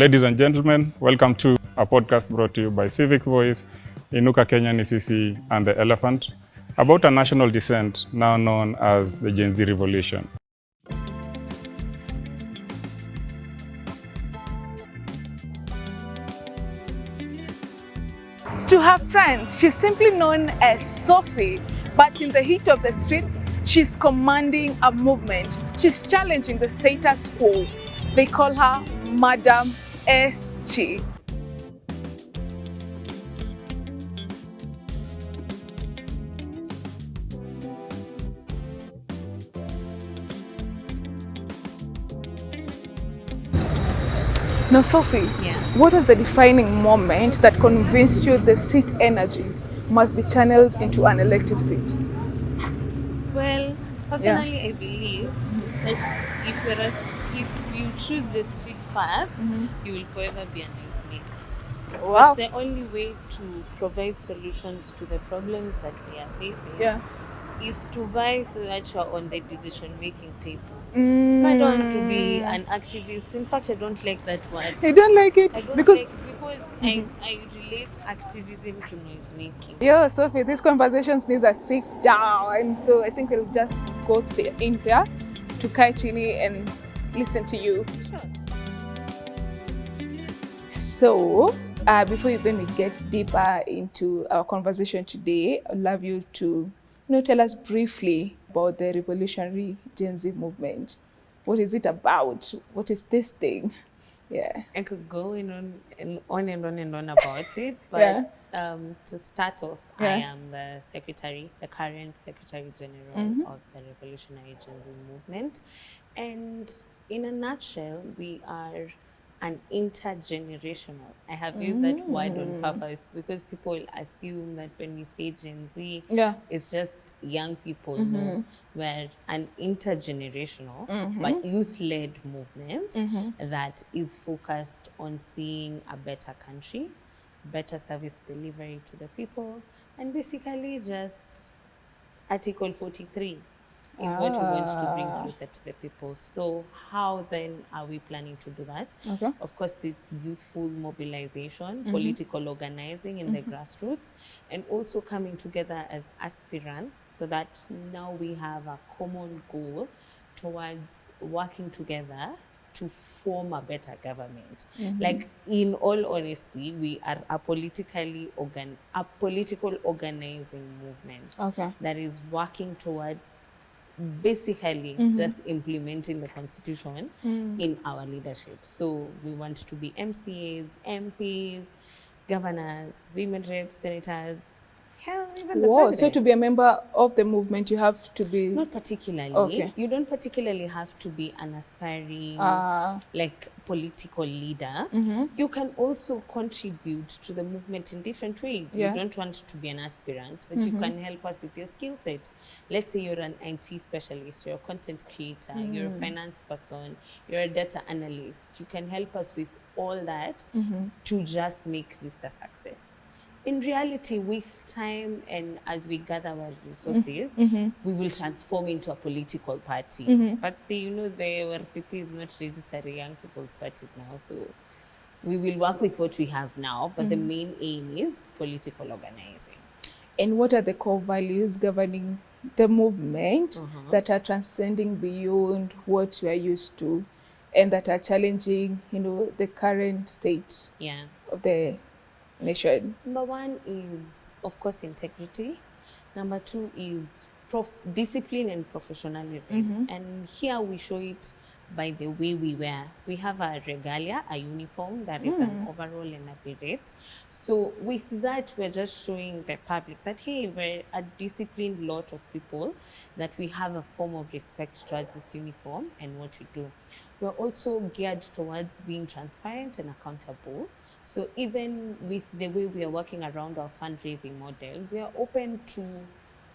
Ladies and gentlemen, welcome to a podcast brought to you by Civic Voice, Inuka Kenya Ni Sisi, and the Elephant, about a national descent now known as the Gen Z Revolution. To her friends, she's simply known as Sophie, but in the heat of the streets, she's commanding a movement. She's challenging the status quo. They call her Madam SG. Now, Sophie, what was the defining moment that convinced you the street energy must be channeled into an elective seat? Well, personally, I believe that if you choose the street path, you will forever be an icemaker. Wow. But the only way to provide solutions to the problems that we are facing is to vie so that you're on the decision-making table. I don't want to be an activist. In fact, I don't like that word. You don't like it? I don't because like because I relate activism to noise making. Yeah, Sophie, these conversations need a sit down. So I think we'll just go in there to Kaichini and listen to you. Sure. So, before even we get deeper into our conversation today, I'd love you to tell us briefly about the revolutionary Gen Z movement. What is it about? What is this thing? Yeah. I could go on and on about it, but to start off, I am the current Secretary General of the Revolutionary Gen Z movement. And in a nutshell, we are an intergenerational. I have used that word on purpose because people assume that when we say Gen Z, it's just young people. No, we're an intergenerational but youth-led movement that is focused on seeing a better country, better service delivery to the people, and basically just Article 43 is what we want to bring closer to the people. So how then are we planning to do that? Okay. Of course, it's youthful mobilization, political organizing in the grassroots, and also coming together as aspirants so that now we have a common goal towards working together to form a better government. Like, in all honesty, we are a political organizing movement that is working towards basically just implementing the constitution in our leadership. So we want to be MCAs, MPs, governors, women reps, senators, hell, even the president. So to be a member of the movement, you have to be... Not particularly. Okay. You don't particularly have to be an aspiring political leader. You can also contribute to the movement in different ways. You don't want to be an aspirant, but you can help us with your skill set. Let's say you're an IT specialist, you're a content creator, you're a finance person, you're a data analyst. You can help us with all that to just make this a success. In reality, with time and as we gather our resources, we will transform into a political party. But see, the WRPP is not registering young people's parties now, so we will work with what we have now, but the main aim is political organizing. And what are the core values governing the movement that are transcending beyond what we are used to and that are challenging, the current state of the nation? Number one is, of course, integrity. Number two is discipline and professionalism. And here we show it by the way we wear. We have a regalia, a uniform that is an overall and a beret. So with that, we're just showing the public that, hey, we're a disciplined lot of people, that we have a form of respect towards this uniform and what we do. We're also geared towards being transparent and accountable. So even with the way we are working around our fundraising model, we are open to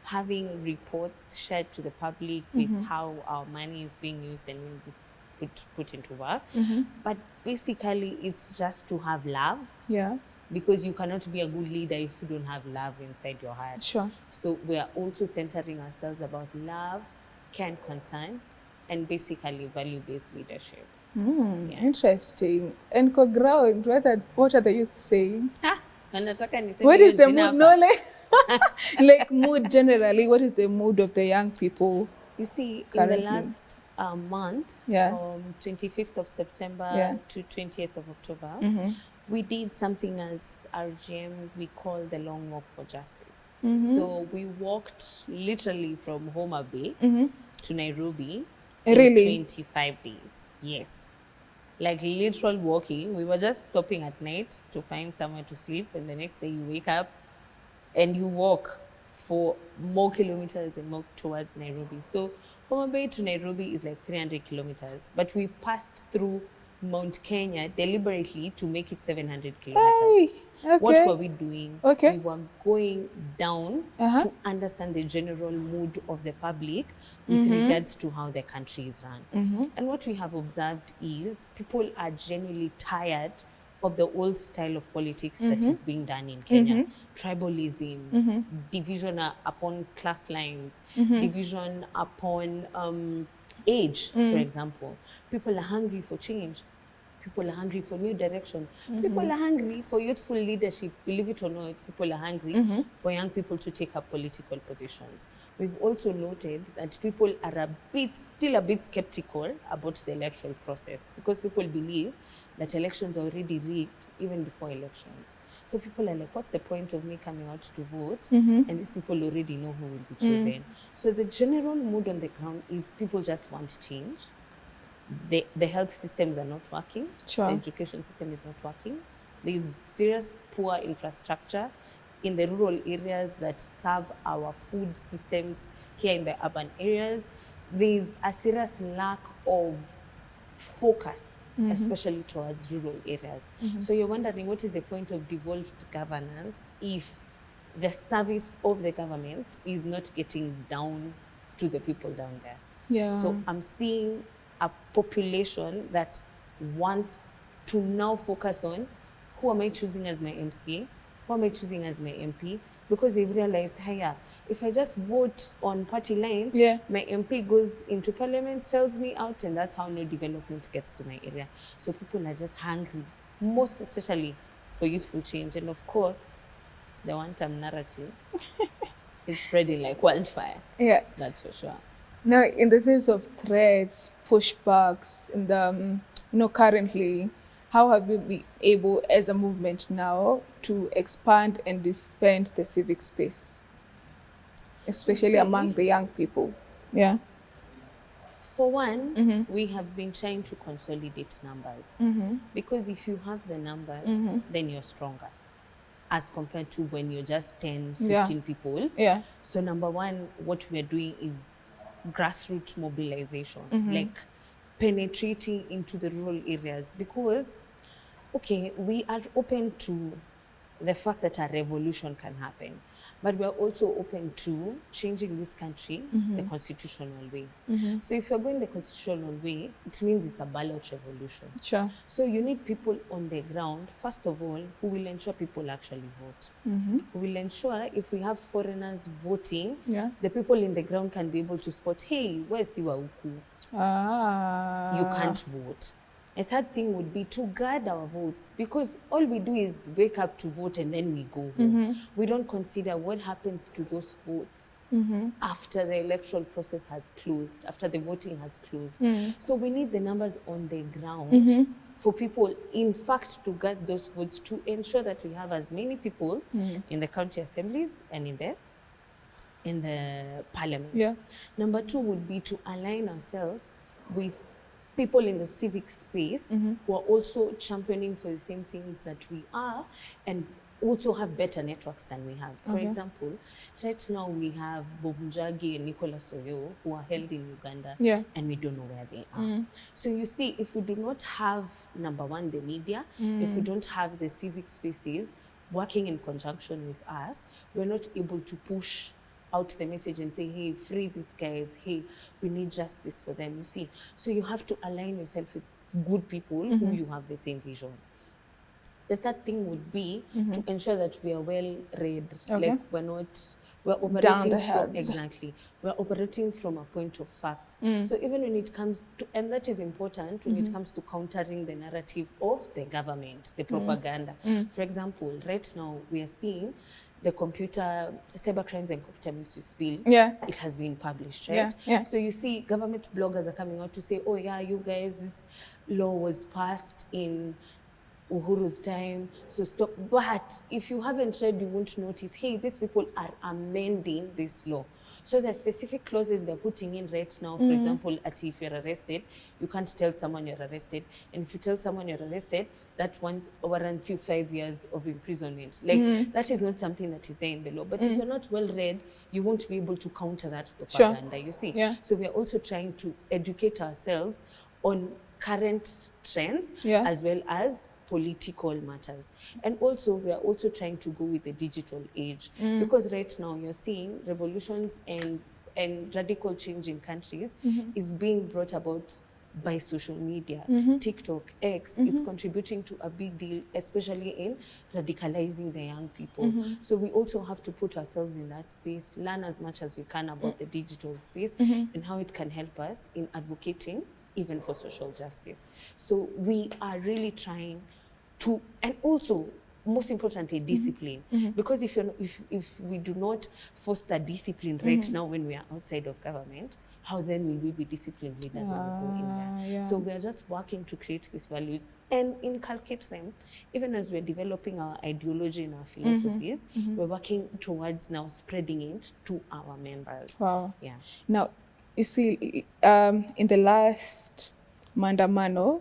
having reports shared to the public with how our money is being used and will be put into work. But basically, it's just to have love. Yeah. Because you cannot be a good leader if you don't have love inside your heart. Sure. So we are also centering ourselves about love, care and concern, and basically value-based leadership. Interesting. And kwa ground, what are the youth saying? Wanataka niseme What is the jina mood? hapa. No, like mood generally. What is the mood of the young people? You see, currently? in the last month, Yeah. from 25th of September Yeah. to 20th of October, we did something as RGM we call the Long Walk for Justice. So we walked literally from Homa Bay to Nairobi Really? in 25 days. Yes. Like literal walking. We were just stopping at night to find somewhere to sleep, and the next day you wake up and you walk for more kilometers and more towards Nairobi. So Homa Bay to Nairobi is like 300 kilometers, but we passed through Mount Kenya deliberately to make it 700 kilometers. Hey, okay. What were we doing? Okay. We were going down to understand the general mood of the public with regards to how the country is run. And what we have observed is people are genuinely tired of the old style of politics that is being done in Kenya. Tribalism, division upon class lines, division upon age, for example. People are hungry for change. People are hungry for new direction. People are hungry for youthful leadership. Believe it or not, people are hungry for young people to take up political positions. We've also noted that people are still a bit skeptical about the electoral process because people believe that elections are already rigged even before elections. So people are like, what's the point of me coming out to vote? And these people already know who will be chosen. So the general mood on the ground is people just want change. The health systems are not working. Sure. The education system is not working. There is serious poor infrastructure in the rural areas that serve our food systems here in the urban areas. There is a serious lack of focus, especially towards rural areas. So you're wondering, what is the point of devolved governance if the service of the government is not getting down to the people down there? Yeah. So I'm seeing a population that wants to now focus on who am I choosing as my MCA, who am I choosing as my MP, because they've realized, hey, if I just vote on party lines, my MP goes into parliament, sells me out, and that's how no development gets to my area. So people are just hungry, most especially for youthful change. And of course, the one-term narrative is spreading like wildfire. Yeah. That's for sure. Now, in the face of threats, pushbacks, and currently, how have you been able, as a movement now, to expand and defend the civic space, especially among the young people? Yeah. For one, we have been trying to consolidate numbers because if you have the numbers, then you're stronger as compared to when you're just 10, 15 people. Yeah. So number one, what we're doing is grassroots mobilization, like penetrating into the rural areas because, okay, we are open to the fact that a revolution can happen, but we're also open to changing this country the constitutional way. So if you're going the constitutional way, it means it's a ballot revolution. Sure. So you need people on the ground, first of all, who will ensure people actually vote. Who will ensure if we have foreigners voting, the people in the ground can be able to spot, hey, where's Siwa Uku? You can't vote. A third thing would be to guard our votes because all we do is wake up to vote and then we go home. We don't consider what happens to those votes after the electoral process has closed, after the voting has closed. So we need the numbers on the ground for people, in fact, to guard those votes to ensure that we have as many people in the county assemblies and in the parliament. Yeah. Number two would be to align ourselves with people in the civic space who are also championing for the same things that we are and also have better networks than we have. For example, right now we have Bob Njagi and Nicholas Oyo who are held in Uganda and we don't know where they are. So you see, if we do not have, number one, the media, if we don't have the civic spaces working in conjunction with us, we're not able to push out the message and say, hey, free these guys, hey, we need justice for them, you see. So you have to align yourself with good people who you have the same vision. The third thing would be to ensure that we are well read. Like we're we're operating the from, heads. exactly, we're operating from a point of facts. So even when it comes to, and that is important when it comes to countering the narrative of the government, the propaganda. For example, right now we are seeing the computer cyber crimes and computer misuse bill. It has been published, right? So you see government bloggers are coming out to say, oh yeah, you guys, this law was passed in Uhuru's time, so stop. But if you haven't read, you won't notice, hey, these people are amending this law. So there are specific clauses they're putting in right now. For example, if you're arrested, you can't tell someone you're arrested. And if you tell someone you're arrested, that one warrants you 5 years of imprisonment. Like, that is not something that is there in the law. But if you're not well read, you won't be able to counter that propaganda, you see. So we are also trying to educate ourselves on current trends as well as political matters. And also we are also trying to go with the digital age, because right now you're seeing revolutions and radical change in countries is being brought about by social media. TikTok, X, it's contributing to a big deal, especially in radicalizing the young people. So we also have to put ourselves in that space, learn as much as we can about the digital space and how it can help us in advocating even for social justice. So we are really trying to, and also most importantly, discipline. Because if we do not foster discipline right now when we are outside of government, how then will we be disciplined leaders when we go in there? So we are just working to create these values and inculcate them. Even as we're developing our ideology and our philosophies, we're working towards now spreading it to our members. Wow. Yeah. Now, you see, in the last Mandamano,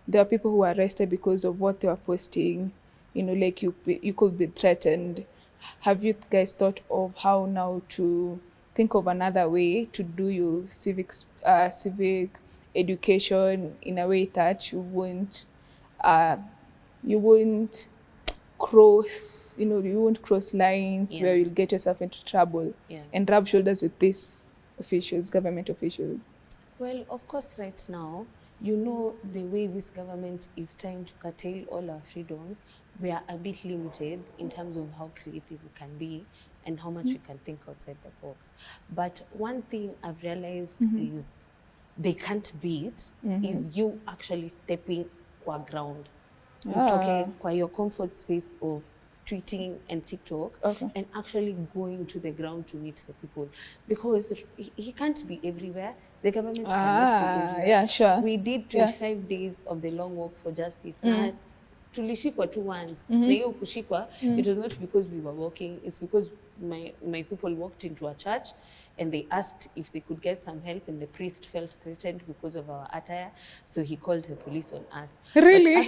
there are people who were arrested because of what they were posting. You know, like you could be threatened. Have you guys thought of how now to think of another way to do your civic education in a way that you won't cross, you won't cross lines where you'll get yourself into trouble and rub shoulders with these officials, government officials? Well, of course, right now, you know, the way this government is trying to curtail all our freedoms, we are a bit limited in terms of how creative we can be and how much we can think outside the box. But one thing I've realized is they can't beat is you actually stepping qua ground. Okay, qua your comfort space of tweeting and TikTok, and actually going to the ground to meet the people, because he can't be everywhere. The government cannot be everywhere. Yeah, sure. We did 25 days of the long walk for justice. Tulishikwa tu once. Na hiyo kushikwa, it was not because we were walking, it's because my people walked into a church and they asked if they could get some help, and the priest felt threatened because of our attire, so he called the police on us. Really?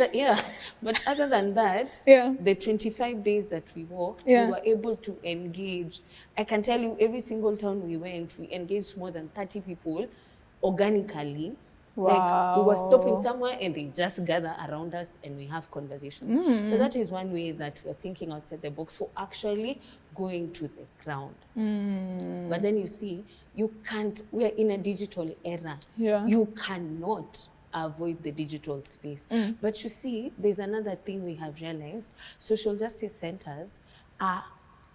But other than that, the 25 days that we walked, we were able to engage. I can tell you, every single town we went, we engaged more than 30 people organically. Wow. Like, we were stopping somewhere and they just gather around us and we have conversations. So that is one way that we're thinking outside the box for actually going to the ground. But then you see, you can't, we're in a digital era. You cannot avoid the digital space. But you see, there's another thing we have realized. Social justice centers are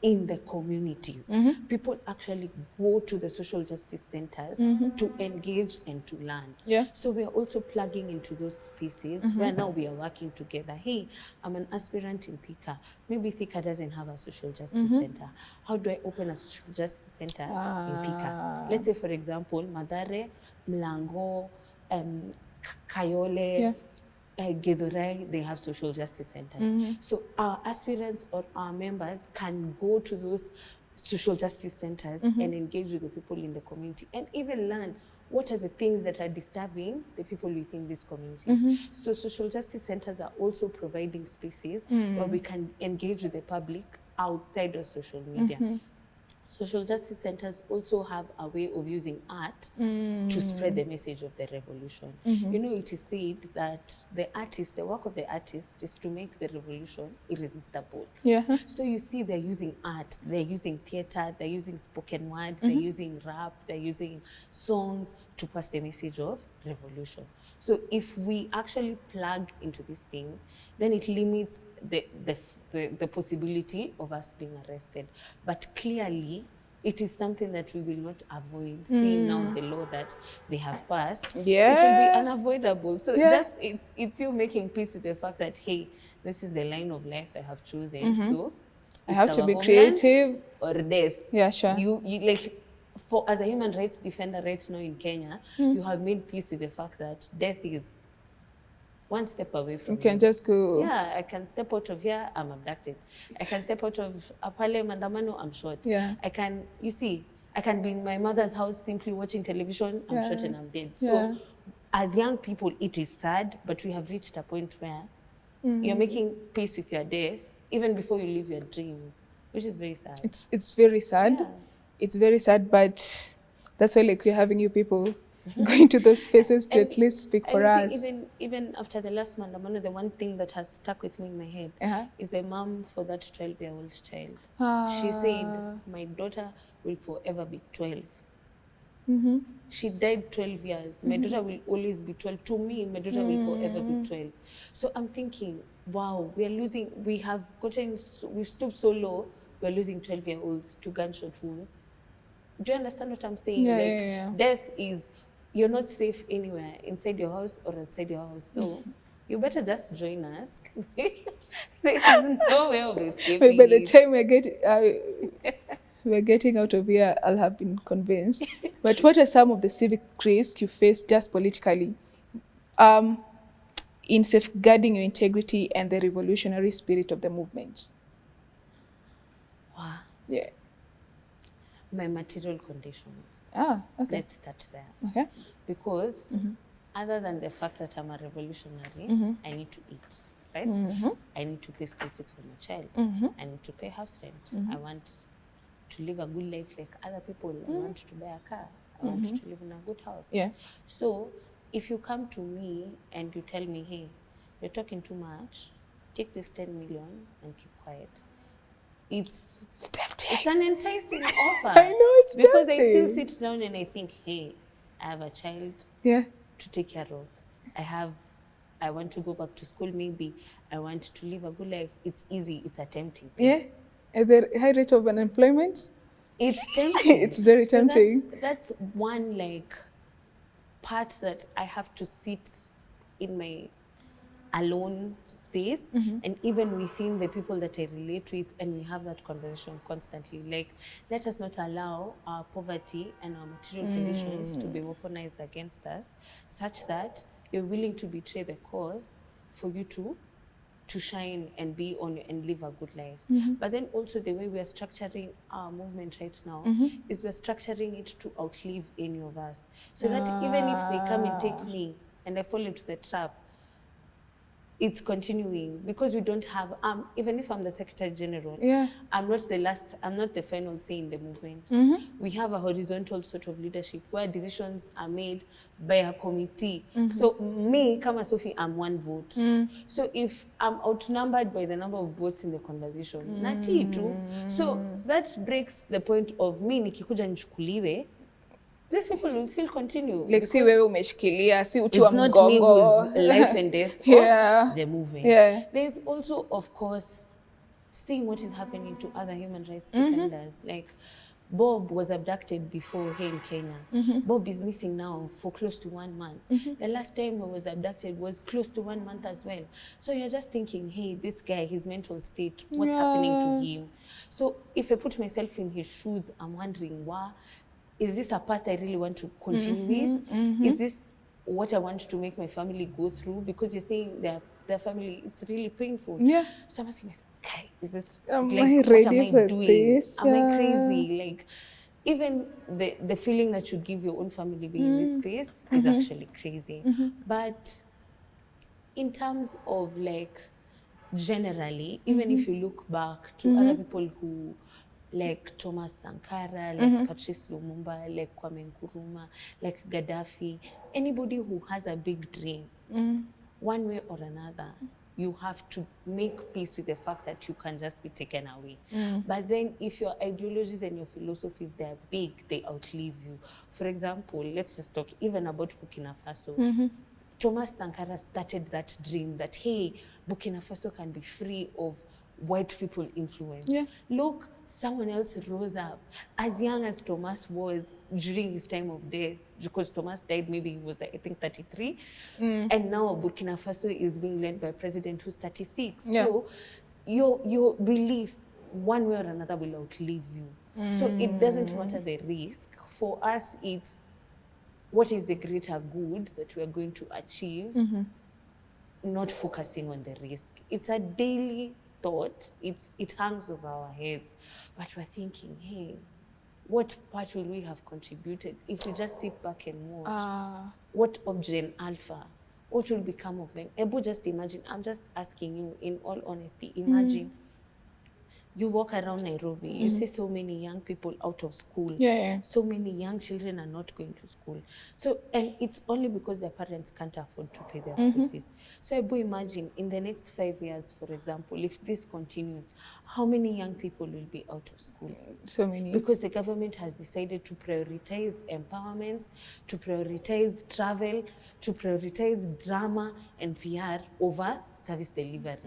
in the communities. People actually go to the social justice centers to engage and to learn. So we are also plugging into those spaces where now we are working together. Hey, I'm an aspirant in Thika. Maybe Thika doesn't have a social justice center. How do I open a social justice center in Thika? Let's say, for example, Madare, Mlango, Kayole, Githurai, they have social justice centers. So our aspirants or our members can go to those social justice centers and engage with the people in the community and even learn what are the things that are disturbing the people within these communities. So social justice centers are also providing spaces where we can engage with the public outside of social media. Social justice centers also have a way of using art to spread the message of the revolution. You know, it is said that the work of the artist is to make the revolution irresistible. So you see, they're using art, they're using theater, they're using spoken word, they're using rap, they're using songs to pass the message of revolution. So if we actually plug into these things, then it limits the possibility of us being arrested. But clearly, it is something that we will not avoid. Seeing now the law that they have passed, Yeah. it will be unavoidable. So just it's you making peace with the fact that, hey, this is the line of life I have chosen. So I have to our be homeland creative. or death. Yeah, sure. You like, for as a human rights defender right now in Kenya, you have made peace with the fact that death is one step away from You can just go. Yeah, I can step out of here, I'm abducted. I can step out of Apale Mandamano, I'm shot. Yeah. I can, you see, I can be in my mother's house simply watching television, I'm shot and I'm dead. So as young people, it is sad, but we have reached a point where you're making peace with your death even before you live your dreams, which is very sad. It's very sad. Yeah. It's very sad, but that's why like we're having you people going to those spaces to at least speak for and us. even after the last Mandamano, the one thing that has stuck with me in my head is the mom for that 12-year-old child. She said, my daughter will forever be 12. She died 12 years. My daughter will always be 12. To me, my daughter will forever be 12. So I'm thinking, wow, we've stooped so low, we're losing 12-year-olds to gunshot wounds. Do you understand what I'm saying? Death is, you're not safe anywhere, inside your house or outside your house. So you better just join us. There's no way of escaping. By the time we're getting out of here, I'll have been convinced. But what are some of the civic risks you face just politically in safeguarding your integrity and the revolutionary spirit of the movement? Wow. Yeah. My material conditions. Okay. Let's start there. Okay. Because other than the fact that I'm a revolutionary, I need to eat, right? I need to pay school fees for my child. I need to pay house rent. I want to live a good life like other people. I want to buy a car. I want to live in a good house. Yeah. So if you come to me and you tell me, hey, you're talking too much, take this 10 million and keep quiet. It's tempting. It's an enticing offer. I know it's because tempting. I still sit down and I think, hey, I have a child to take care of. I want to go back to school maybe. I want to live a good life. It's easy. It's a tempting thing. Yeah. At the high rate of unemployment? It's tempting. It's very tempting. So that's one like part that I have to sit in my alone space and even within the people that I relate with, and we have that conversation constantly. Like, let us not allow our poverty and our material conditions to be weaponized against us, such that you're willing to betray the cause for you to shine and be on and live a good life. But then also the way we are structuring our movement right now is we're structuring it to outlive any of us. So that even if they come and take me and I fall into the trap, it's continuing because we don't have, even if I'm the Secretary General, I'm not the final say in the movement. We have a horizontal sort of leadership where decisions are made by a committee. So me, Kama Sophie, I'm one vote. So if I'm outnumbered by the number of votes in the conversation, nati tu. So that breaks the point of me nikikuja nichukuliwe. These people will still continue. Like, si wewe umeshikilia, si uti wa mgongo. It's not me who's life and death of the movement. There's also, of course, seeing what is happening to other human rights defenders. Like, Bob was abducted before here in Kenya. Bob is missing now for close to 1 month. The last time he was abducted was close to 1 month as well. So you're just thinking, hey, this guy, his mental state, what's happening to him? So if I put myself in his shoes, I'm wondering, why? Is this a path I really want to continue with? Is this what I want to make my family go through? Because you're saying their family, it's really painful. So I'm asking myself, guy, is this, am like, I ready what am I for doing? this? Am I crazy? Like, even the feeling that you give your own family being in this space is actually crazy. But in terms of, like, generally, even if you look back to other people who, like Thomas Sankara, like Patrice Lumumba, like Kwame Nkrumah, like Gaddafi, anybody who has a big dream, one way or another, you have to make peace with the fact that you can just be taken away. But then if your ideologies and your philosophies, they're big, they outlive you. For example, let's just talk even about Burkina Faso. Thomas Sankara started that dream that, hey, Burkina Faso can be free of white people influence. Look, someone else rose up as young as Thomas was during his time of death, because Thomas died, maybe he was like, I think 33. And now Burkina Faso is being led by a president who's 36. Yeah. So your beliefs, one way or another, will outlive you. So it doesn't matter the risk. For us, it's what is the greater good that we are going to achieve, not focusing on the risk. It's a daily thought. It hangs over our heads. But we're thinking, hey, what part will we have contributed if we just sit back and watch? What of Gen Alpha? What will become of them? Ebo, just imagine, I'm just asking you in all honesty, imagine you walk around Nairobi, you see so many young people out of school. So many young children are not going to school. So, and it's only because their parents can't afford to pay their school fees. So Ebo, imagine in the next 5 years, for example, if this continues, how many young people will be out of school? So many. Because the government has decided to prioritize empowerment, to prioritize travel, to prioritize drama and PR over service delivery.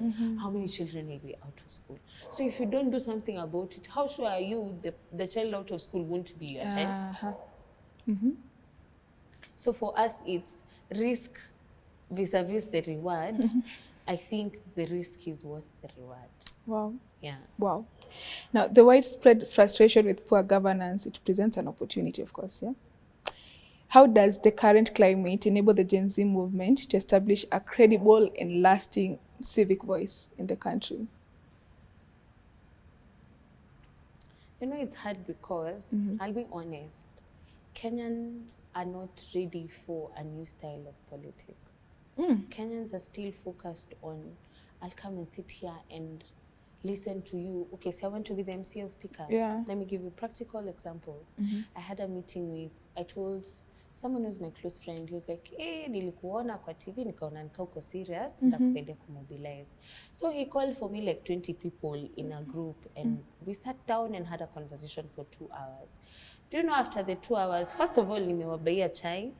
How many children will be out of school? So if you don't do something about it, how sure are you the child out of school won't be your child? So for us, it's risk vis-a-vis the reward. I think the risk is worth the reward. Wow. Yeah. Wow. Now, the widespread frustration with poor governance, it presents an opportunity, of course, yeah? How does the current climate enable the Gen Z movement to establish a credible and lasting civic voice in the country? You know, it's hard because, I'll be honest, Kenyans are not ready for a new style of politics. Kenyans are still focused on, I'll come and sit here and listen to you. Okay, so I want to be the MC of Thika. Yeah. Let me give you a practical example. I had a meeting I told someone who's my close friend. He was like, hey, nilikuona kwa TV, nikaona uko serious, ndakusaidia kumobilize. So he called for me like 20 people in a group, and we sat down and had a conversation for 2 hours. Do you know, after the 2 hours, first of all, nimewabaia chai,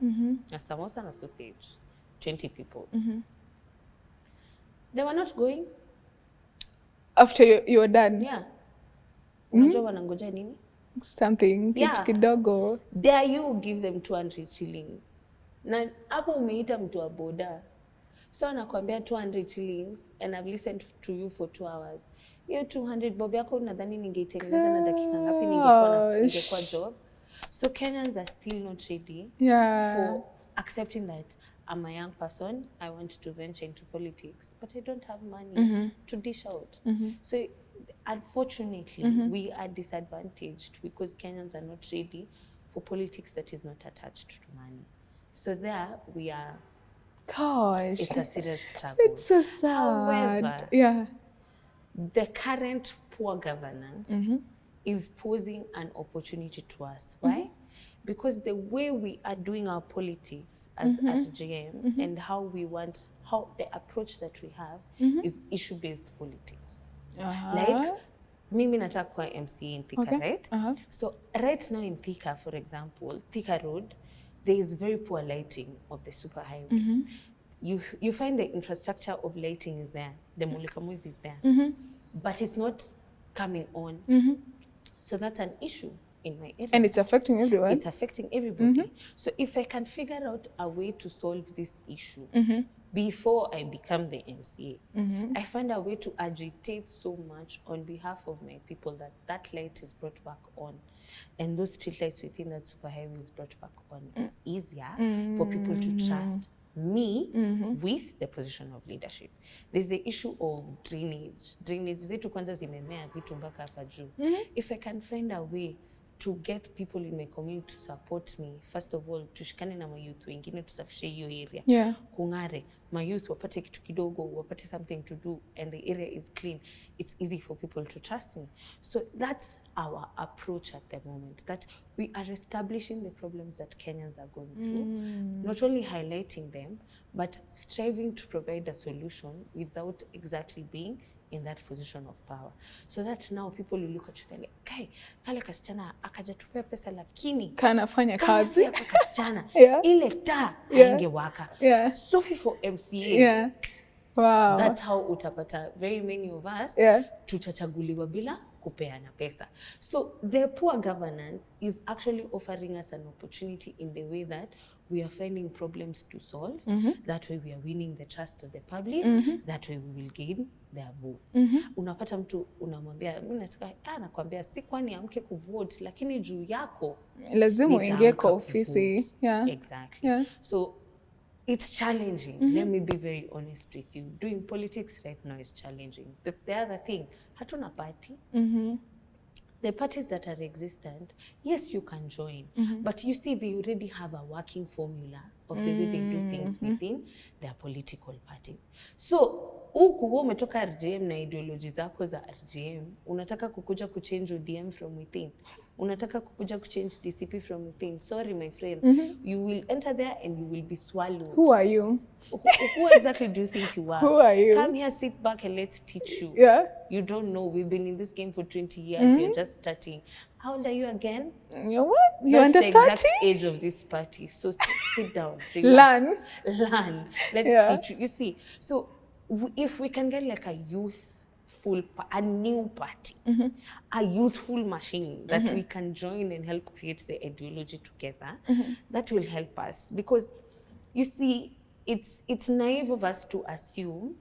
na samosa na sausage, 20 people. They were not going. After you were done? Yeah. Unajua wanangoja nini? Something, kitu kidogo. Dare you give them 200 shillings. Na hapo umeita mtu wa boda. So anakuambia 200 shillings and I've listened to you for 2 hours. Hiyo 200 bob yako unadhani ningeitengeneza na dakika ngapi ningekuwa job? So Kenyans are still not ready for accepting that I'm a young person, I want to venture into politics, but I don't have money to dish out. So unfortunately, we are disadvantaged because Kenyans are not ready for politics that is not attached to money. So there we are. Gosh. It's a serious struggle. It's so sad. However, the current poor governance is posing an opportunity to us. Why? Because the way we are doing our politics as RGM and how the approach that we have is issue-based politics. Like, mimi nataka kuwa MCA in Thika, right? So right now in Thika, for example, Thika Road, there is very poor lighting of the superhighway. You find the infrastructure of lighting is there, the Mulikamuzi is there, but it's not coming on. So that's an issue in my area. And it's affecting everyone. It's affecting everybody. So if I can figure out a way to solve this issue before I become the MCA, I find a way to agitate so much on behalf of my people that light is brought back on. And those street lights within that superhighway is brought back on. It's easier for people to trust me with the position of leadership. There's the issue of drainage. Drainage zetu kwanza zimemea vitu mpaka hapa juu. If I can find a way to get people in my community to support me, first of all, tushikane na mayouth wengine tusafishe hiyo area. Kungare, mayouth wapate kitu kidogo, wapate something to do, and the area is clean. It's easy for people to trust me. So that's our approach at the moment, that we are establishing the problems that Kenyans are going through, not only highlighting them, but striving to provide a solution without exactly being in that position of power. So that now people will look at you like, kai, kale kasichana akajatupea pesa lakini kanafanya kazi ya kasichana ile taa ingewaka. Sophie for MCA. Wow. That's how utapata very many of us tutachaguliwa bila kupeana pesa. So the poor governance is actually offering us an opportunity in the way that we are finding problems to solve. That way we are winning the trust of the public. That way we will gain their votes. Unapata mtu unamwambia mimi nataka anakuambia si kwani amke kuvote lakini juu yako lazima uingie kwa ofisi. Yeah. Exactly. Yeah. So it's challenging. Let me be very honest with you. Doing politics right now is challenging. The other thing, hatuna party. The parties that are existent, yes, you can join. But you see, they already have a working formula of the way they do things within their political parties. So, huku wewe umetoka RGM na ideology zako za RGM, unataka kukuja kuchange ODM from within. Unataka kukuja kuchange DCP from within. Sorry, my friend. You will enter there and you will be swallowed. Who are you? Who exactly do you think you are? Who are you? Come here, sit back and let's teach you. Yeah. You don't know. We've been in this game for 20 years. You're just starting. How old are you again? You what? You're That's under the 30? exact age of this party. So sit down, relax. Learn. Let's teach you. You see, so if we can get like a a new party, a youthful machine that we can join and help create the ideology together, that will help us. Because you see, it's naive of us to assume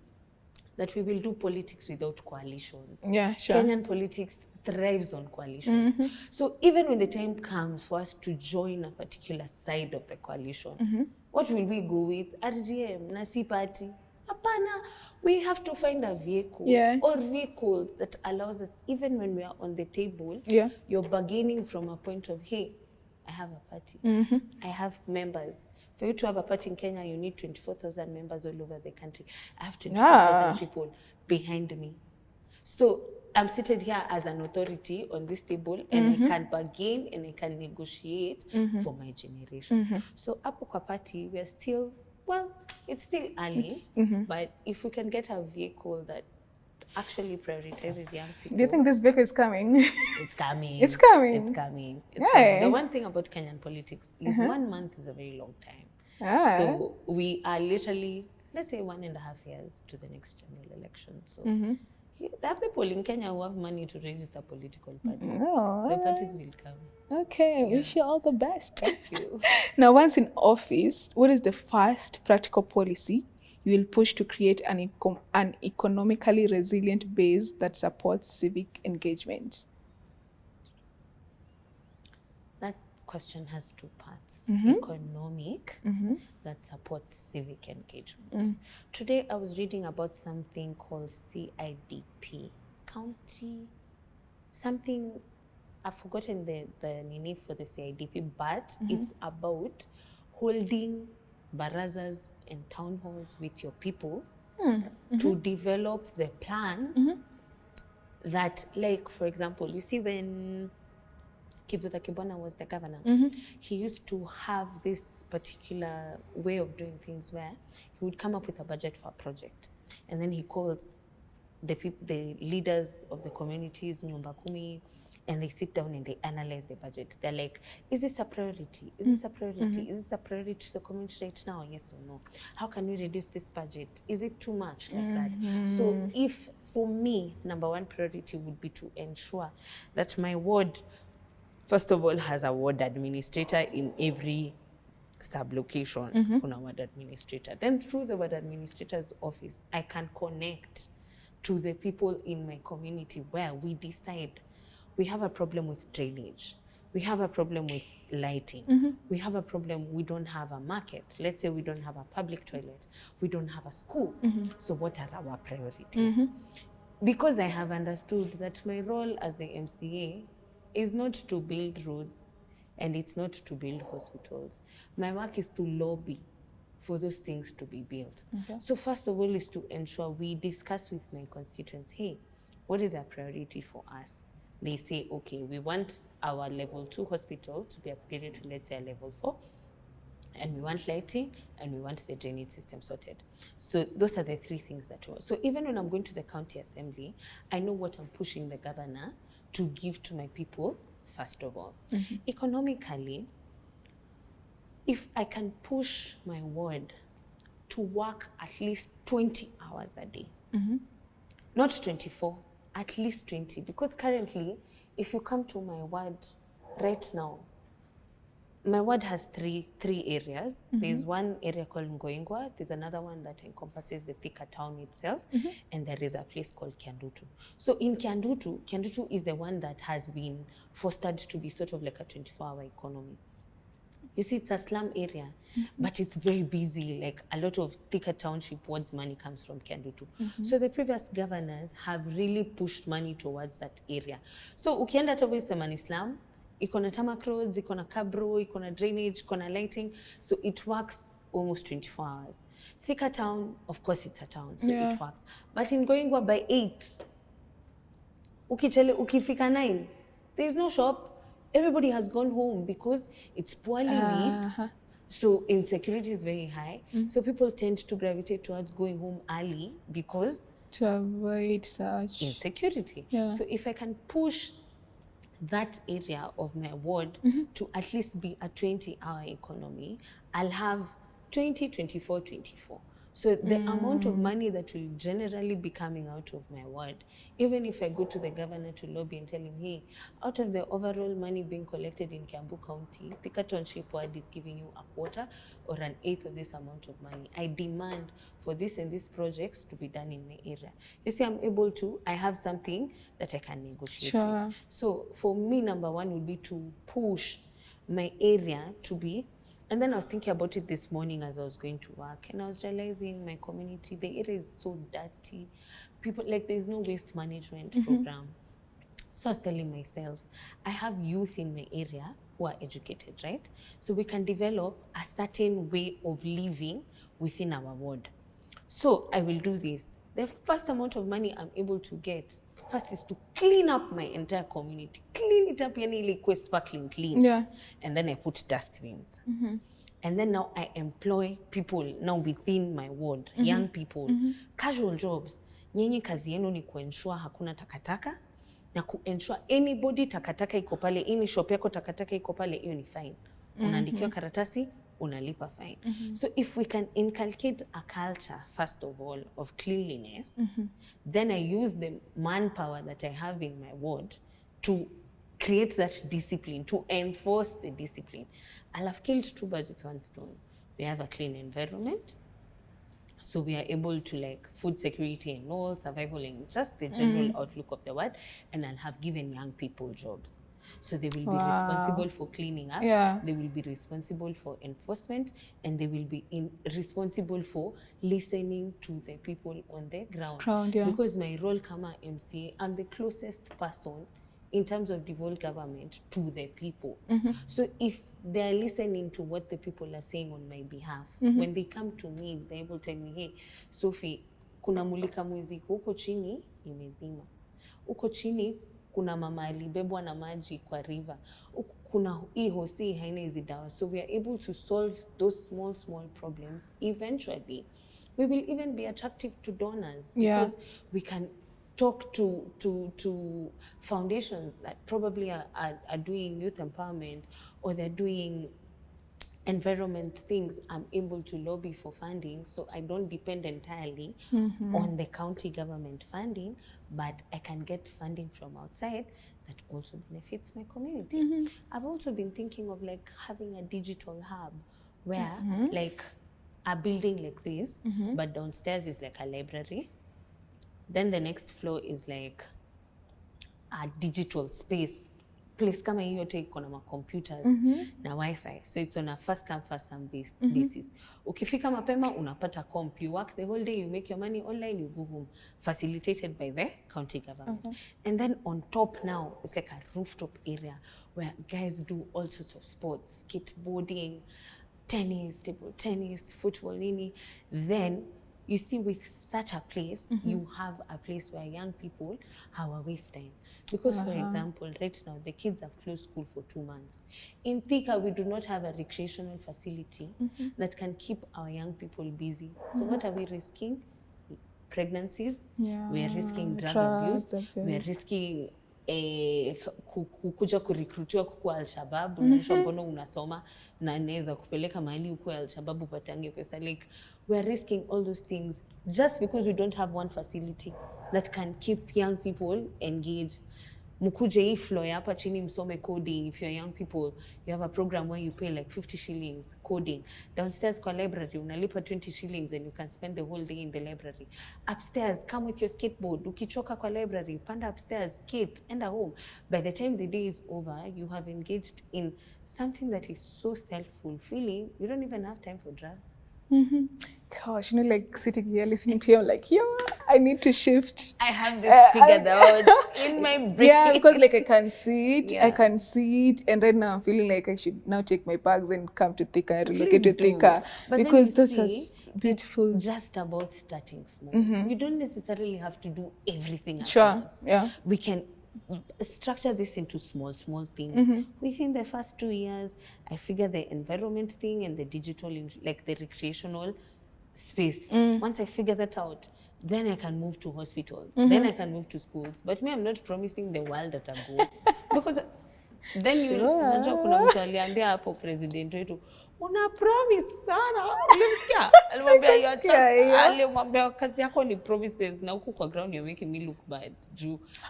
that we will do politics without coalitions. Yeah, sure. Kenyan politics thrives on coalition. So even when the time comes for us to join a particular side of the coalition, what will we go with? RGM, Nasi Party? Apana. We have to find a vehicle or vehicles that allows us, even when we are on the table, you're bargaining from a point of, hey, I have a party. I have members. For you to have a party in Kenya, you need 24,000 members all over the country. I have 24,000 people behind me. So I'm seated here as an authority on this table and I can bargain and I can negotiate for my generation. So hapo kwa party, we are still, well, it's still early, but if we can get a vehicle that actually prioritizes young people. Do you think this vehicle is coming? It's coming. It's coming. It's coming. It's coming. The one thing about Kenyan politics is 1 month is a very long time. So we are literally, let's say 1.5 years to the next general election. So there are people in Kenya who have money to register political parties. The parties will come. Okay, wish you all the best. Thank you. Now, once in office, what is the first practical policy you will push to create an economically resilient base that supports civic engagement? That question has two parts. Economic, that supports civic engagement. Today I was reading about something called CIDP, county, something, I've forgotten the name for the CIDP, but it's about holding barazas and town halls with your people to develop the plans that, like, for example, you see when Kivuta Kibwana was the governor, he used to have this particular way of doing things where he would come up with a budget for a project and then he calls the leaders of the communities, Nyumba Kumi, and they sit down and they analyze the budget. They're like, is this a priority? Is this a priority? Is this a priority to the community right now? Yes or no? How can we reduce this budget? Is it too much like that? So if, for me, number one priority would be to ensure that my ward, first of all, has a ward administrator in every sub-location, kuna ward administrator. Then through the ward administrator's office, I can connect to the people in my community where we decide we have a problem with drainage. We have a problem with lighting. We have a problem, we don't have a market. Let's say we don't have a public toilet. We don't have a school. So what are our priorities? Because I have understood that my role as the MCA is not to build roads and it's not to build hospitals. My work is to lobby for those things to be built. So first of all is to ensure we discuss with my constituents, hey, what is a priority for us? They say, okay, we want our level 2 hospital to be upgraded to, let's say, a level 4, and we want lighting, and we want the drainage system sorted. So those are the 3 things that we want. So even when I'm going to the county assembly, I know what I'm pushing the governor to give to my people, first of all. Economically, if I can push my ward to work at least 20 hours a day, not 24, at least 20, because currently, if you come to my ward right now, my ward has three areas. There's one area called Ngoingwa. There's another one that encompasses the Thika town itself. And there is a place called Kiandutu. So in Kiandutu is the one that has been fostered to be sort of like a 24-hour economy. You see, it's a slum area, but it's very busy. Like a lot of Thika township wards money comes from Kiandutu. So the previous governors have really pushed money towards that area. So ukienda hata sema ni slum, iko na tarmac roads, iko na cabro, iko na drainage, iko na lighting. So it works almost 24 hours. Thika town, of course it's a town, so it works. But in Ngoingwa by 8, ukifika 9, there's no shop. Everybody has gone home because it's poorly lit. So insecurity is very high. So people tend to gravitate towards going home early because to avoid such insecurity. So if I can push that area of my ward to at least be a 20-hour economy, I'll have 20, 24, 24. So the amount of money that will generally be coming out of my ward, even if I go to the governor to lobby and tell him, hey, out of the overall money being collected in Kiambu County, Thika Township ward is giving you a quarter or an eighth of this amount of money. I demand for this and these projects to be done in my area. You see, I'm able to, I have something that I can negotiate with. So for me, number one would be to push my area to be. And then I was thinking about it this morning as I was going to work, and I was realizing my community, the area is so dirty. People, like, there's no waste management program. So I was telling myself, I have youth in my area who are educated, right? So we can develop a certain way of living within our ward. So I will do this. The first amount of money I'm able to get first is to clean up my entire community. Clean it up, yani quest sparkling clean. And then I put dustbins. And then now I employ people now within my ward, young people, casual jobs. Nyenye kazi yenu ni kuensure hakuna takataka, na kuensure anybody takataka iko pale, ini shop yako takataka iko pale, hiyo ni fine. Unaandikiwa karatasi, unalipa fine. So if we can inculcate a culture, first of all, of cleanliness, then I use the manpower that I have in my ward to create that discipline, to enforce the discipline. I'll have killed 2 birds with 1 stone. We have a clean environment, so we are able to, like, food security and all, survival and just the general outlook of the world, and I'll have given young people jobs. So they will be responsible for cleaning up, they will be responsible for enforcement, and they will be responsible for listening to the people on the ground. Because my role kama MCA, I'm the closest person in terms of devolved government to the people. So if they're listening to what the people are saying on my behalf, when they come to me, they're able to tell me, hey, Sophie, kuna mulika mwizi, huko chini imezima. Huko chini kuna mama alibebwa na maji kwa river. Kuna hii hosi haina hizi dawa. So we are able to solve those small problems. Eventually, we will even be attractive to donors because we can talk to foundations that probably are doing youth empowerment, or they're doing environment things. I'm able to lobby for funding, so I don't depend entirely on the county government funding, but I can get funding from outside that also benefits my community. I've also been thinking of, like, having a digital hub where like a building like this, but downstairs is like a library. Then the next floor is like a digital space. Place kama hiyo yote iko na computers na wifi. So it's on a first come first serve basis. Ukifika mapema unapata comp. You work the whole day, you make your money online, you go home. Facilitated by the county government. And then on top now, it's like a rooftop area where guys do all sorts of sports. Skateboarding, tennis, table tennis, football, nini. Then you see, with such a place, you have a place where young people have a waste time. Because, for example, right now, the kids have closed school for 2 months. In Thika, we do not have a recreational facility that can keep our young people busy. So what are we risking? Pregnancies. We are risking drug abuse. We are risking kuja kurecruitiwa kukuwa Al-Shabaab, unaonyesha mbona unasoma na naweza kupeleka mahali ukuwe Al-Shabaab upatange pesa. Like, we are risking all those things just because we don't have one facility that can keep young people engaged. Mukuje hii floor hapa chini msome coding. If you're young people, you have a program where you pay like 50 shillings coding. Downstairs kwa library unalipa 20 shillings and you can spend the whole day in the library. Upstairs, come with your skateboard. Ukichoka kwa library, panda upstairs, skate, enda home. By the time the day is over, you have engaged in something that is so self-fulfilling. You don't even have time for drugs. Gosh, like sitting here listening to you, I'm like, yeah, I need to shift. I have this figured out in my brain. Yeah, because like I can see it, and right now I'm feeling like I should now take my bags and come to Thika and relocate to Thika, because this is beautiful. Just about starting small. We don't necessarily have to do everything at once. Yeah. We can structure this into small things. Within the first 2 years, I figure the environment thing and the digital, like the recreational space. Once I figure that out, then I can move to hospitals. Then I can move to schools. But me, I'm not promising the world that I go. Because then unajua kuna mtu aliambia hapo president wetu, una promise sana. Ulimsikia? Alimwambia kazi yako ni promises na huku kwa ground you're making me look bad.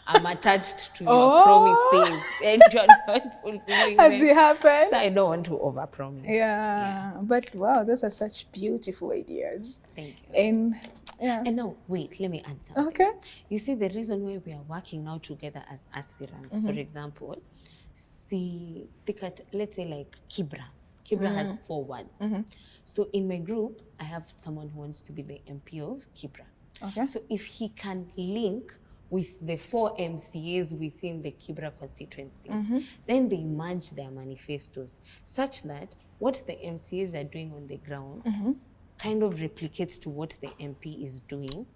I'm attached to your promises and you're not fulfilling them. Has it happened? So I don't want to overpromise. Yeah. But wow, those are such beautiful ideas. Thank you. And And now, wait, let me add something. Okay. You see, the reason why we are working now together as aspirants, for example, let's say like Kibra. Kibra has 4 words. So in my group, I have someone who wants to be the MP of Kibra. Okay. So if he can link with the 4 MCAs within the Kibra constituencies, then they merge their manifestos such that what the MCAs are doing on the ground kind of replicates to what the MP is doing,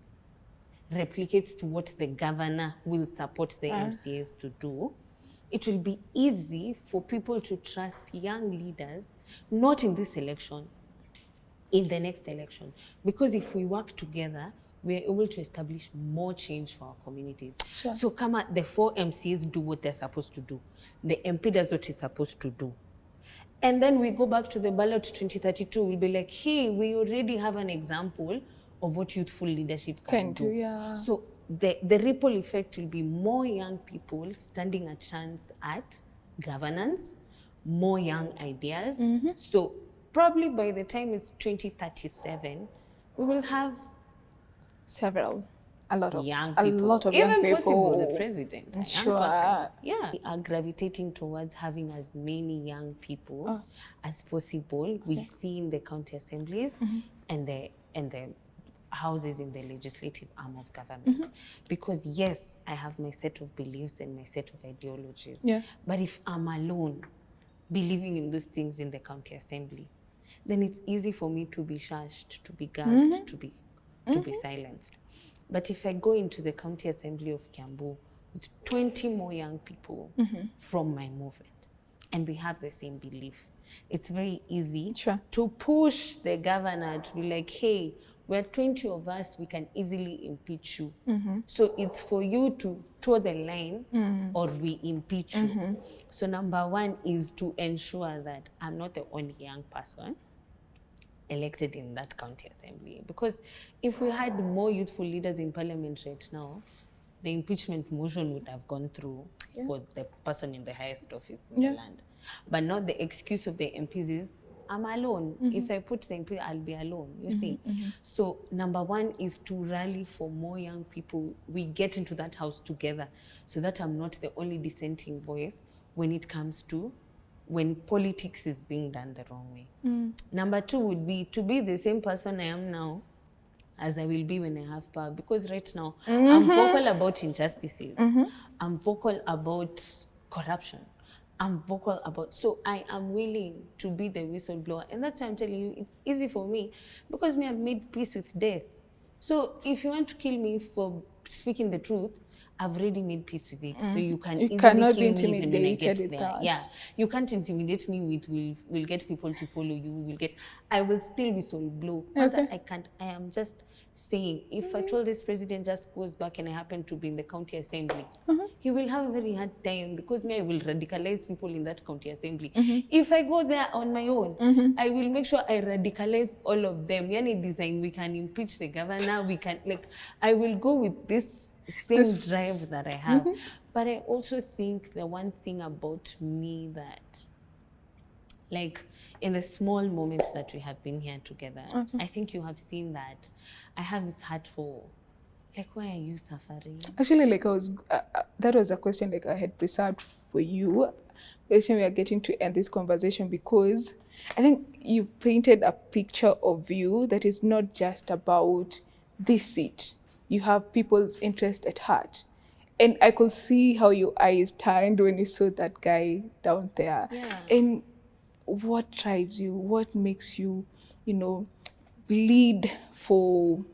replicates to what the governor will support the MCAs to do. It will be easy for people to trust young leaders, not in this election, in the next election. Because if we work together, we're able to establish more change for our communities. Sure. So come the 4 MCAs do what they're supposed to do. The MP does what he's supposed to do. And then we go back to the ballot 2032, we'll be like, hey, we already have an example of what youthful leadership can do. Yeah. So the ripple effect will be more young people standing a chance at governance, more young ideas. So probably by the time it's 2037, we will have a lot of young people. Even young possible people. the president. A young Sure. person. Yeah. We are gravitating towards having as many young people as possible within the county assemblies and the houses in the legislative arm of government. Because yes, I have my set of beliefs and my set of ideologies. Yeah. But if I'm alone believing in those things in the county assembly, then it's easy for me to be shushed, to be gagged, to be silenced. But if I go into the county assembly of Kiambu with 20 more young people from my movement, and we have the same belief, it's very easy to push the governor to be like, hey, we're 20 of us, we can easily impeach you. So it's for you to toe the line or we impeach you. So number 1 is to ensure that I'm not the only young person elected in that county assembly. Because if we had more youthful leaders in parliament right now, the impeachment motion would have gone through for the person in the highest office in the land. But now the excuse of the MPs is, I'm alone. If I put the MP, I'll be alone, you see. So number 1 is to rally for more young people. We get into that house together so that I'm not the only dissenting voice when it comes to when politics is being done the wrong way. Number 2 would be to be the same person I am now as I will be when I have power. Because right now, I'm vocal about injustices. I'm vocal about corruption. I'm vocal about, so I am willing to be the whistleblower. And that's why I'm telling you, it's easy for me because I've made peace with death. So if you want to kill me for speaking the truth, I've already made peace with it. So you can You easily cannot be kill me even when I intimidated get with there. that. Yeah, you can't intimidate me with will get people to follow you. I will still whistle blow. Okay. I can't. I am just saying, if I told this president just goes back and I happen to be in the county assembly, he will have a very hard time because me, I will radicalize people in that county assembly. If I go there on my own, I will make sure I radicalize all of them. Yani design, we can impeach the governor, we can, like, I will go with this same drive that I have. But I also think the one thing about me that, like, in the small moments that we have been here together, I think you have seen that I have this heart for, like, why are you suffering? Actually, like that was a question like I had preserved for you. Basically, we are getting to end this conversation because I think you painted a picture of you that is not just about this seat. You have people's interest at heart. And I could see how your eyes turned when you saw that guy down there. Yeah. And what drives you? What makes you, bleed for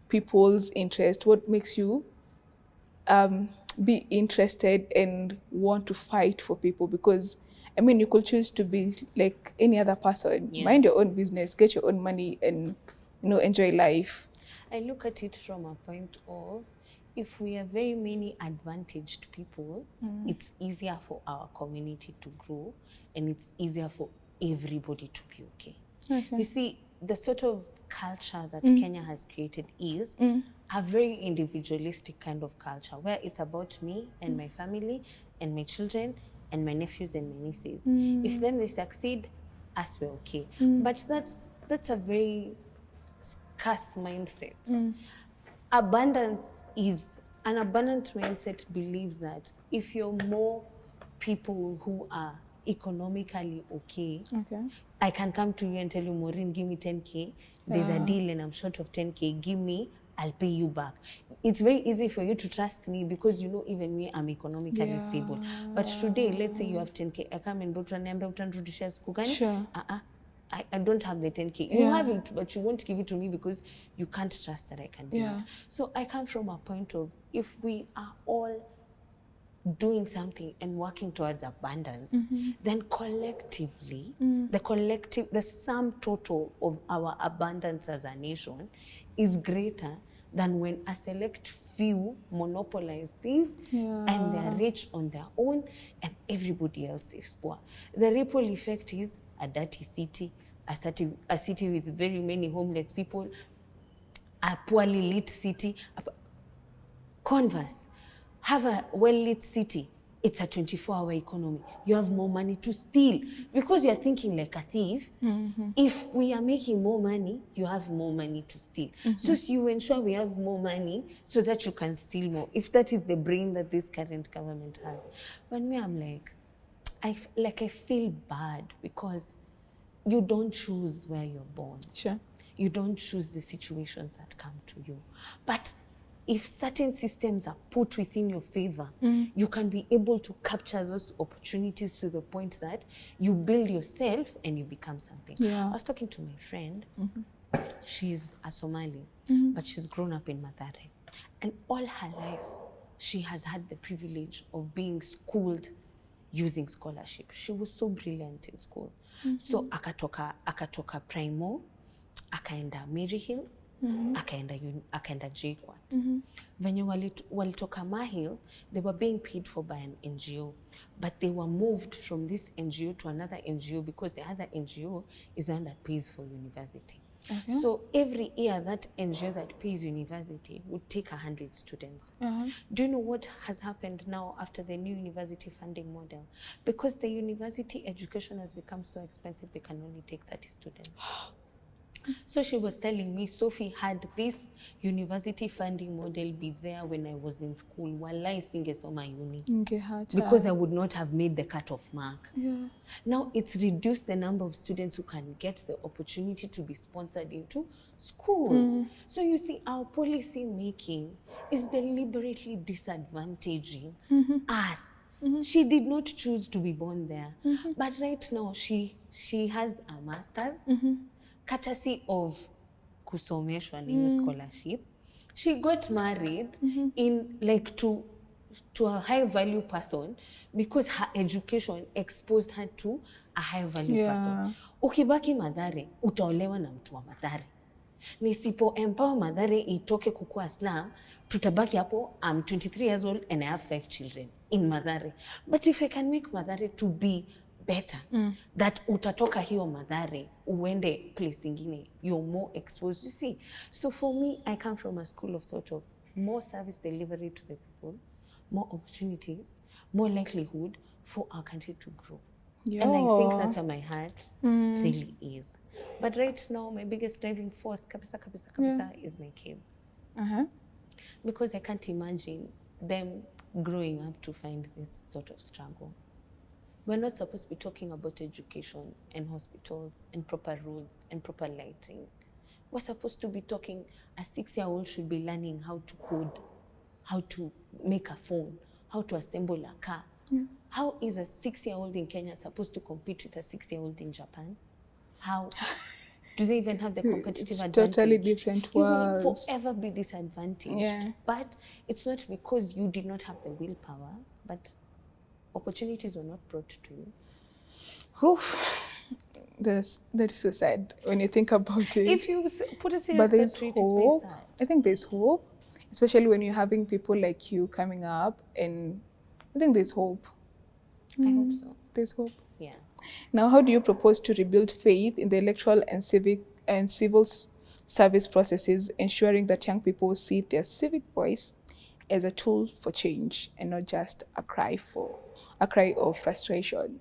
people's interest? What makes you be interested and want to fight for people? Because I mean, you could choose to be like any other person, mind your own business, get your own money, and enjoy life. I look at it from a point of, if we are very many advantaged people, it's easier for our community to grow, and it's easier for everybody to be okay. You see, the sort of culture that Kenya has created is a very individualistic kind of culture where it's about me and my family and my children and my nephews and my nieces. If then they succeed, us we're okay. But that's a very scarce mindset. An abundant mindset believes that if you're more people who are economically okay, I can come to you and tell you, Maureen, give me 10K. There's a deal and I'm short of 10K. Give me, I'll pay you back. It's very easy for you to trust me because even me, I'm economically stable. But today, let's say you have 10K. I come and utanrudisha siku gani? Sure. I don't have the 10K. You have it, but you won't give it to me because you can't trust that I can do it. So I come from a point of, if we are all doing something and working towards abundance, then collectively, the sum total of our abundance as a nation is greater than when a select few monopolize things and they're rich on their own and everybody else is poor. The ripple effect is a dirty city, a city with very many homeless people, a poorly lit city. Converse, have a well-lit city, it's a 24-hour economy. You have more money to steal because you're thinking like a thief. If we are making more money, you have more money to steal. So you ensure we have more money so that you can steal more, if that is the brain that this current government has. But me, I'm like, I feel bad because you don't choose where you're born. Sure. You don't choose the situations that come to you. But if certain systems are put within your favor, you can be able to capture those opportunities to the point that you build yourself and you become something. I was talking to my friend. She's a Somali, but she's grown up in Mathare. And all her life, she has had the privilege of being schooled using scholarship. She was so brilliant in school. So akatoka Primo, akaenda Maryhill, akaenda JKUAT. Venye walitoka Mahil, they were being paid for by an NGO, but they were moved from this NGO to another NGO because the other NGO is the one that pays for university. So every year, that NGO that pays university would take 100 students. Do you know what has happened now after the new university funding model? Because the university education has become so expensive, they can only take 30 students. So she was telling me, Sophie, had this university funding model be there when I was in school, wallahi singesoma uni. Because I would not have made the cutoff mark. Now it's reduced the number of students who can get the opportunity to be sponsored into schools. So you see, our policy making is deliberately disadvantaging us. She did not choose to be born there. But right now, she has a master's, courtesy of kusomeshwa na hiyo scholarship. She got married in like to a high value person because her education exposed her to a high value person. Ukibaki Mathare, utaolewa na mtu wa Mathare. Nisipo empower Mathare itoke kukua slum, tutabaki hapo, I'm 23 years old and I have 5 children in Mathare. But if I can make Mathare to be better, that utatoka hiyo Mathare, uende place ingine, you're more exposed, you see. So for me, I come from a school of sort of more service delivery to the people, more opportunities, more likelihood for our country to grow. And I think that's where my heart really is. But right now, my biggest driving force, kabisa, is my kids. Because I can't imagine them growing up to find this sort of struggle. We're not supposed to be talking about education and hospitals and proper roads and proper lighting. We're supposed to be talking, a 6-year-old should be learning how to code, how to make a phone, how to assemble a car. How is a 6-year-old in Kenya supposed to compete with a 6-year-old in Japan? How? Do they even have the competitive advantage? Totally different worlds. You will forever be disadvantaged. But it's not because you did not have the willpower, but opportunities were not brought to you. Oof. That is so sad when you think about it. If you put a serious thought to it, it's very sad. I think there's hope, especially when you're having people like you coming up, and I think there's hope. I hope so. There's hope. Yeah. Now, how do you propose to rebuild faith in the electoral and civic and civil service processes, ensuring that young people see their civic voice as a tool for change and not just a cry of frustration?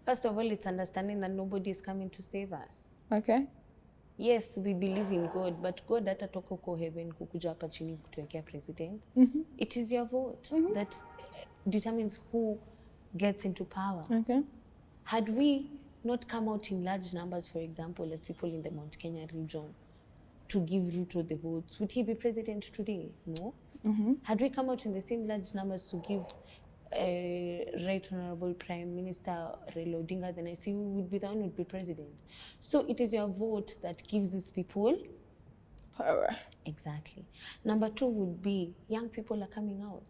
First of all, it's understanding that nobody is coming to save us. Okay. Yes, we believe in God, but God hatatoka huko heaven kukuja hapa chini kutuwekea president. It is your vote that determines who gets into power. Okay. Had we not come out in large numbers, for example, as people in the Mount Kenya region, to give Ruto the votes, would he be president today? No. Had we come out in the same large numbers to give Right Honorable Prime Minister Raila Odinga, then I see who would be the one who would be president. So it is your vote that gives these people power. Exactly. Number 2 would be young people are coming out.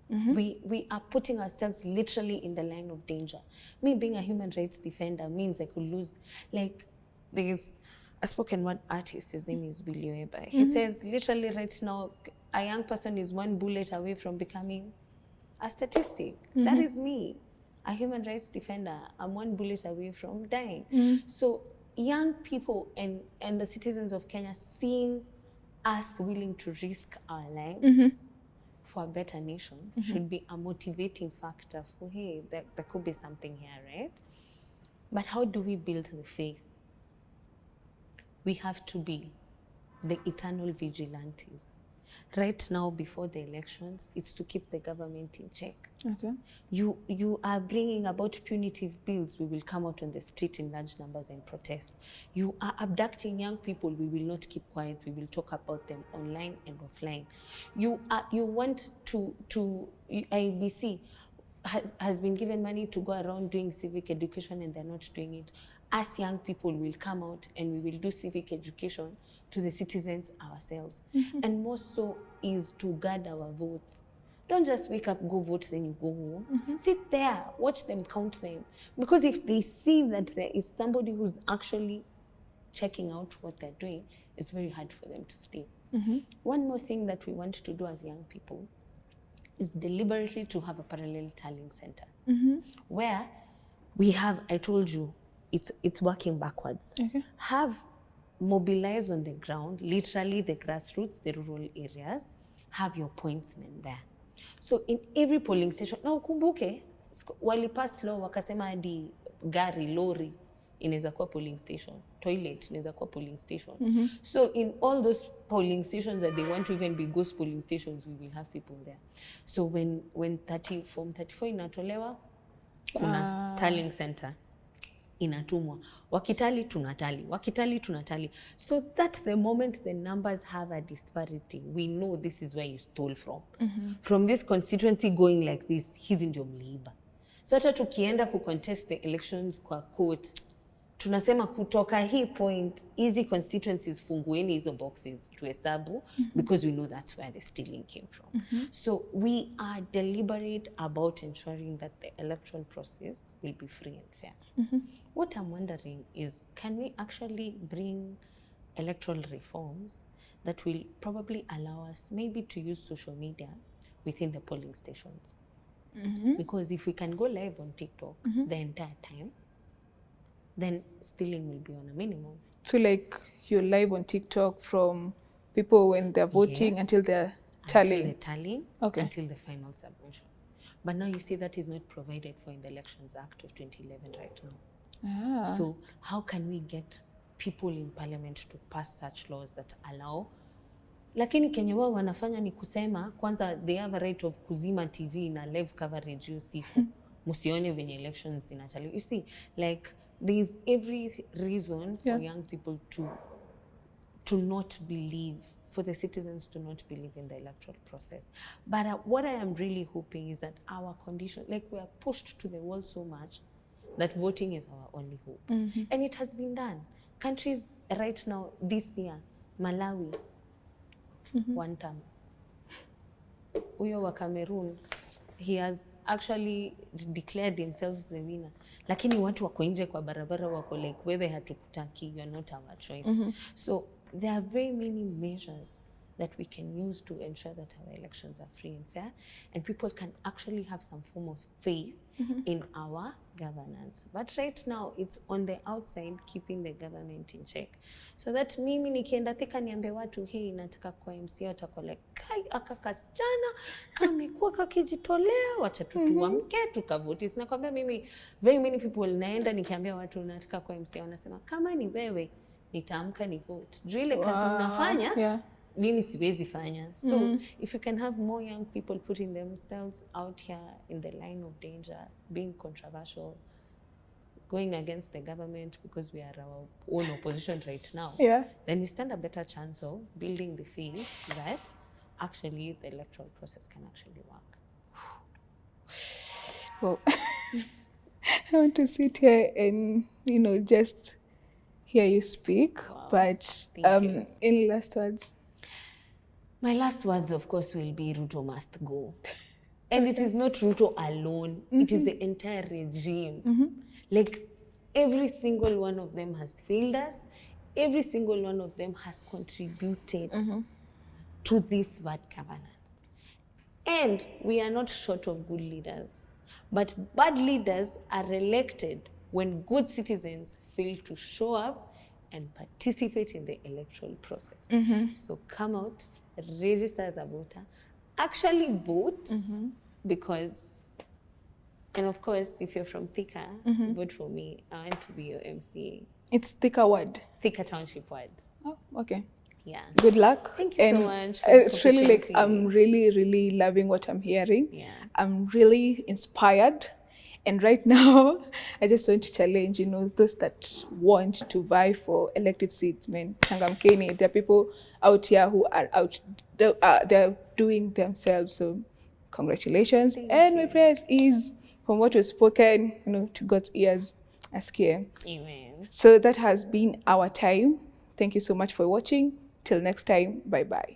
We are putting ourselves literally in the line of danger. Me being a human rights defender means I could lose, like, there's a spoken word artist, his name is Billy Oeba. He says literally right now, a young person is 1 bullet away from becoming a statistic. That is me, a human rights defender. I'm 1 bullet away from dying. So young people and the citizens of Kenya seeing us willing to risk our lives for a better nation should be a motivating factor for, hey, there could be something here, right? But how do we build the faith? We have to be the eternal vigilantes. Right now, before the elections, it's to keep the government in check. Okay. You are bringing about punitive bills. We will come out on the street in large numbers and protest. You are abducting young people. We will not keep quiet. We will talk about them online and offline. You want to IBC has been given money to go around doing civic education, and they're not doing it. Us young people will come out and we will do civic education to the citizens ourselves. And more so is to guard our votes. Don't just wake up, go vote, then you go home. Sit there, watch them, count them. Because if they see that there is somebody who's actually checking out what they're doing, it's very hard for them to stay. One more thing that we want to do as young people is deliberately to have a parallel tallying center where we have, I told you, it's working backwards. Okay. Have mobilized on the ground, literally the grassroots, the rural areas, have your pointsmen there. So in every polling station, now kumbuke, walipass law wakasema hadi gari, lori, inaweza kuwa polling station, toilet inaweza kuwa polling station. So in all those polling stations that they want to even be ghost polling stations, we will have people there. So when form 34 inatolewa, kuna tallying center inatumwa, wakitali tunatali, so that the moment the numbers have a disparity, we know this is where you stole from this constituency going like this, hizi ndio mliiba. So hata tukienda ku contest the elections kwa court, tunasema kutoka hii point hizi constituencies fungueni hizo boxes tuhesabu, because we know that's where the stealing came from. So we are deliberate about ensuring that the electoral process will be free and fair. What I'm wondering is, can we actually bring electoral reforms that will probably allow us maybe to use social media within the polling stations? Because if we can go live on TikTok the entire time, then stealing will be on a minimum. So like you're live on TikTok from people when they're voting until they're tallying? Until the tallying, until the final submission. But now you see that is not provided for in the Elections Act of 2011 right now. So how can we get people in parliament to pass such laws that allow? Lakini Kenya wao wanafanya ni kusema kwanza they have a right of kuzima TV na live coverage hiyo siku. Musione venye elections zinachali. You see, like there's every reason for young people to not believe, for the citizens to not believe in the electoral process. But what I am really hoping is that our condition, like we are pushed to the wall so much that voting is our only hope. And it has been done. Countries right now, this year, Malawi, one term. Uyo wa Cameroon, he has actually declared themselves the winner. Lakini watu wako nje kwa barabara wako like, wewe hatukutaki, you are not our choice. So there are very many measures that we can use to ensure that our elections are free and fair, and people can actually have some form of faith in our governance. But right now, it's on the outside keeping the government in check. So that mimi nikienda Thika niambie watu hii nataka kwa MC, watakuwa like, kai aka kasichana kamekuwa kakijitolea, wacha tuamke tukavote. Sinakwambia mimi, very many people naenda nikiambia watu nataka kwa MC, wanasema kama ni wewe nitaamka ni vote. Juu ile kazi unafanya, mimi siwezi fanya. So if you can have more young people putting themselves out here in the line of danger, being controversial, going against the government because we are our own opposition right now, then we stand a better chance of building the faith that actually the electoral process can actually work. Well, I want to sit here and, just hear you speak. Wow. But any last words? My last words, of course, will be Ruto must go. And it is not Ruto alone. It is the entire regime. Like, every single one of them has failed us. Every single one of them has contributed to this bad governance. And we are not short of good leaders. But bad leaders are elected when good citizens fail to show up and participate in the electoral process. So come out, register as a voter, actually vote, because, and of course, if you're from Thika, vote for me. I want to be your MCA. It's Thika ward? Thika Township ward. Oh, okay. Yeah. Good luck. Thank you so much. It's really like, I'm really, really loving what I'm hearing. Yeah. I'm really inspired. And right now, I just want to challenge, those that want to vie for elective seats. Man, changamkeni, there are people out here who are out, they're doing themselves. So congratulations. And my prayers is, from what was spoken, to God's ears, askia. Amen. So that has been our time. Thank you so much for watching. Till next time, bye-bye.